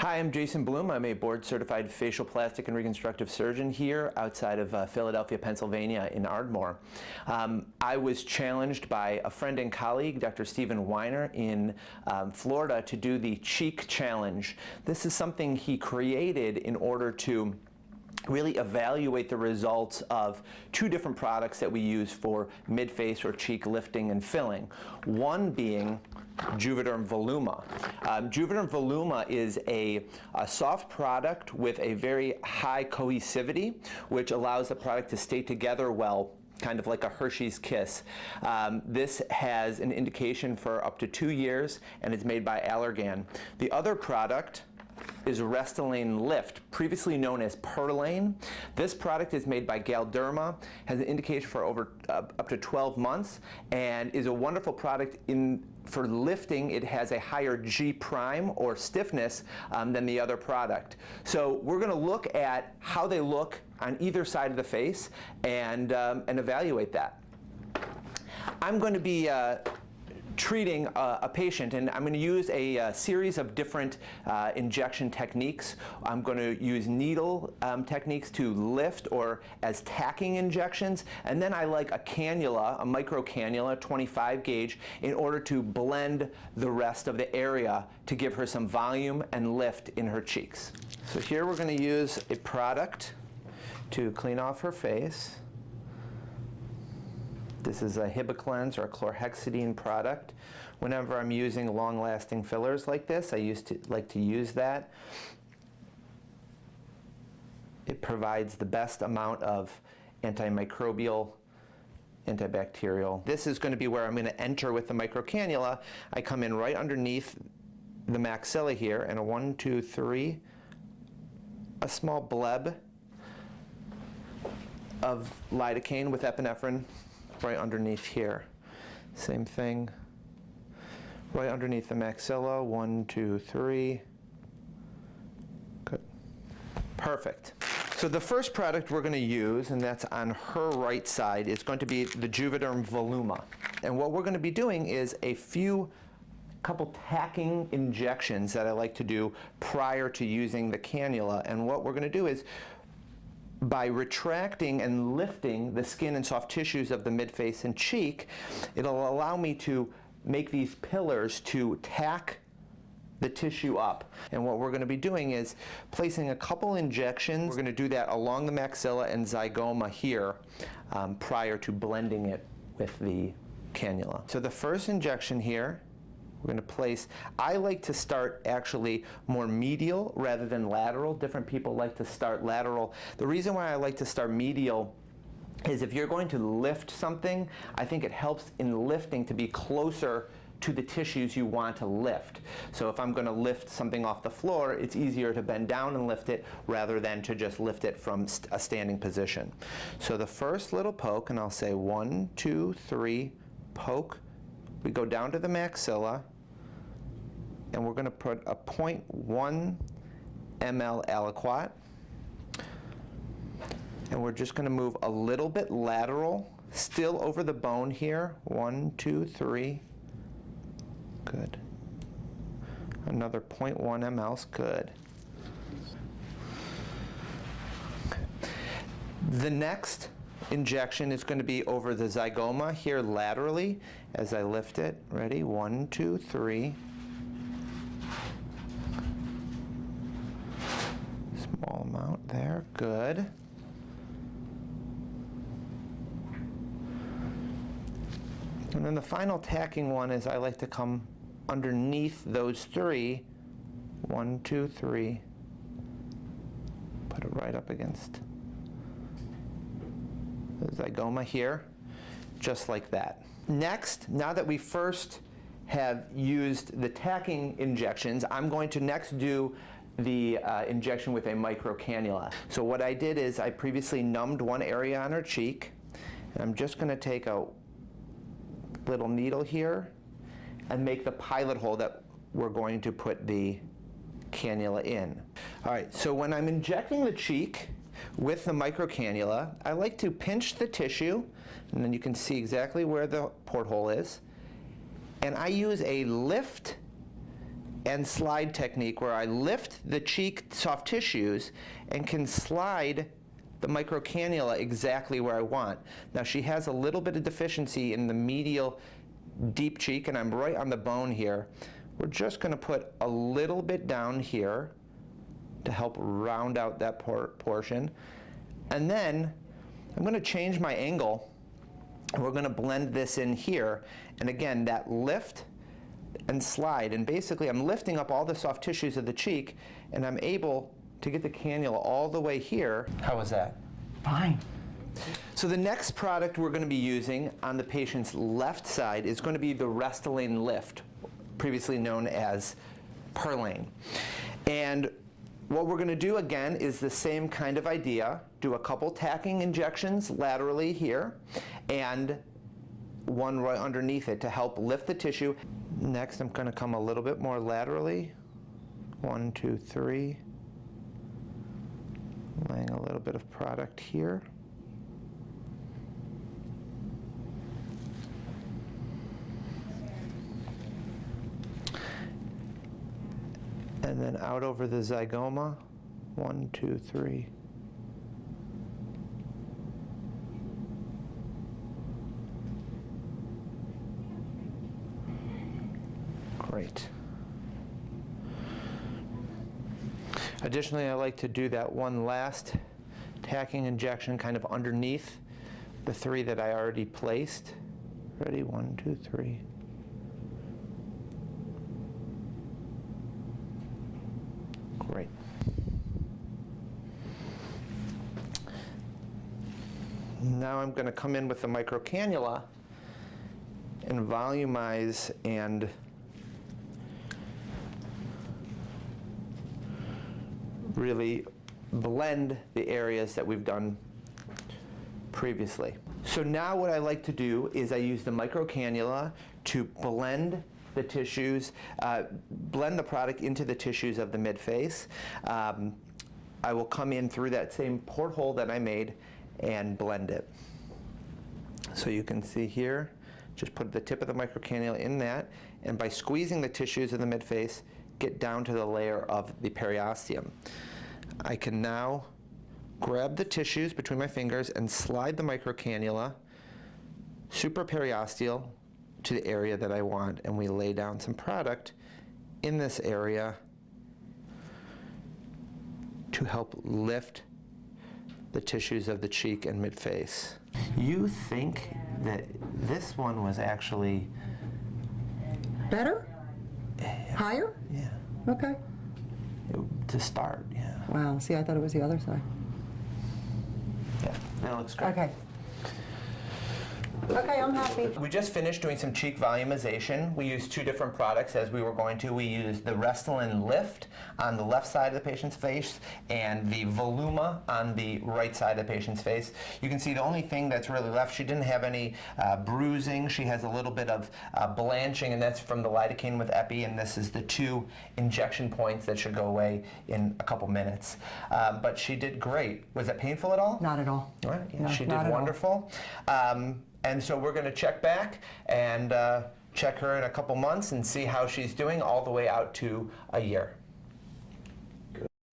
Hi, I'm Jason Bloom. I'm a board-certified facial plastic and reconstructive surgeon here outside of Philadelphia, Pennsylvania in Ardmore. I was challenged by a friend and colleague, Dr. Stephen Weiner in Florida, to do the Cheek Challenge. This is something he created in order to really evaluate the results of two different products that we use for mid-face or cheek lifting and filling. One being Juvederm Voluma. Juvederm Voluma is a soft product with a very high cohesivity, which allows the product to stay together well, kind of like a Hershey's Kiss. This has an indication for up to 2 years and is made by Allergan. The other product is Restylane Lift, previously known as Perlane. This product is made by Galderma, has an indication for up to 12 months, and is a wonderful product for lifting. It has a higher G' or stiffness than the other product. So we're going to look at how they look on either side of the face and evaluate that. I'm going to be treating a patient, and I'm going to use a series of different injection techniques. I'm going to use needle techniques to lift or as tacking injections, and then I like a cannula, a MicroCannula, 25 gauge, in order to blend the rest of the area to give her some volume and lift in her cheeks. So here we're going to use a product to clean off her face. This is a Hibiclens or a chlorhexidine product. Whenever I'm using long-lasting fillers like this, I like to use that. It provides the best amount of antimicrobial, antibacterial. This is going to be where I'm going to enter with the MicroCannula. I come in right underneath the maxilla here, and a 1, 2, 3, a small bleb of lidocaine with epinephrine right underneath here. Same thing, right underneath the maxilla, 1, 2, 3. Good. Perfect. So the first product we're going to use, and that's on her right side, is going to be the Juvederm Voluma. And what we're going to be doing is a couple tacking injections that I like to do prior to using the cannula. And what we're going to do is, by retracting and lifting the skin and soft tissues of the midface and cheek, it'll allow me to make these pillars to tack the tissue up. And what we're going to be doing is placing a couple injections. We're going to do that along the maxilla and zygoma here prior to blending it with the cannula. So the first injection here, we're going to place, I like to start actually more medial rather than lateral. Different people like to start lateral. The reason why I like to start medial is if you're going to lift something, I think it helps in lifting to be closer to the tissues you want to lift. So if I'm going to lift something off the floor, it's easier to bend down and lift it rather than to just lift it from a standing position. So the first little poke, and I'll say 1, 2, 3, poke. We go down to the maxilla, and we're going to put a 0.1 ml aliquot. And we're just going to move a little bit lateral, still over the bone here. 1, 2, 3. Good. Another 0.1 mLs. Good. The next injection is going to be over the zygoma here laterally as I lift it. Ready? 1, 2, 3. Small amount there. Good. And then the final tacking one is I like to come underneath those 3. 1, 2, 3. Put it right up against the zygoma here, just like that. Next, now that we first have used the tacking injections, I'm going to next do the injection with a MicroCannula. So what I did is I previously numbed one area on her cheek, and I'm just going to take a little needle here and make the pilot hole that we're going to put the cannula in. All right, so when I'm injecting the cheek with the MicroCannula, I like to pinch the tissue, and then you can see exactly where the porthole is, and I use a lift and slide technique where I lift the cheek soft tissues and can slide the microcannula exactly where I want. Now she has a little bit of deficiency in the medial deep cheek, and I'm right on the bone here. We're just going to put a little bit down here to help round out that portion. And then I'm going to change my angle. We're going to blend this in here. And again, that lift and slide. And basically, I'm lifting up all the soft tissues of the cheek, and I'm able to get the cannula all the way here. How was that? Fine. So the next product we're going to be using on the patient's left side is going to be the Restylane Lift, previously known as Perlane. And what we're going to do again is the same kind of idea. Do a couple tacking injections laterally here and one right underneath it to help lift the tissue. Next, I'm going to come a little bit more laterally. 1, 2, 3. Laying a little bit of product here. And then out over the zygoma. 1, 2, 3. Great. Additionally, I like to do that one last tacking injection kind of underneath the 3 that I already placed. Ready? 1, 2, 3. Great. Now I'm going to come in with the microcannula and volumize and really blend the areas that we've done previously. So now what I like to do is I use the microcannula to blend the tissues, blend the product into the tissues of the midface. I will come in through that same porthole that I made and blend it. So you can see here, just put the tip of the microcannula in that, and by squeezing the tissues of the midface, get down to the layer of the periosteum. I can now grab the tissues between my fingers and slide the microcannula supraperiosteal to the area that I want, and we lay down some product in this area to help lift the tissues of the cheek and midface. You think that this one was actually better? Higher? Yeah. Okay. To start, yeah. Wow, see, I thought it was the other side. Yeah, that looks great. Okay. Okay, I'm happy. We just finished doing some cheek volumization. We used 2 different products as we were going to. We used the Restylane Lift on the left side of the patient's face and the Voluma on the right side of the patient's face. You can see the only thing that's really left, she didn't have any bruising. She has a little bit of blanching, and that's from the lidocaine with epi, and this is the 2 injection points that should go away in a couple minutes. But she did great. Was that painful at all? Not at all. All right, yeah, No, she did not at all. wonderful. And so we're going to check back and check her in a couple months and see how she's doing all the way out to a year.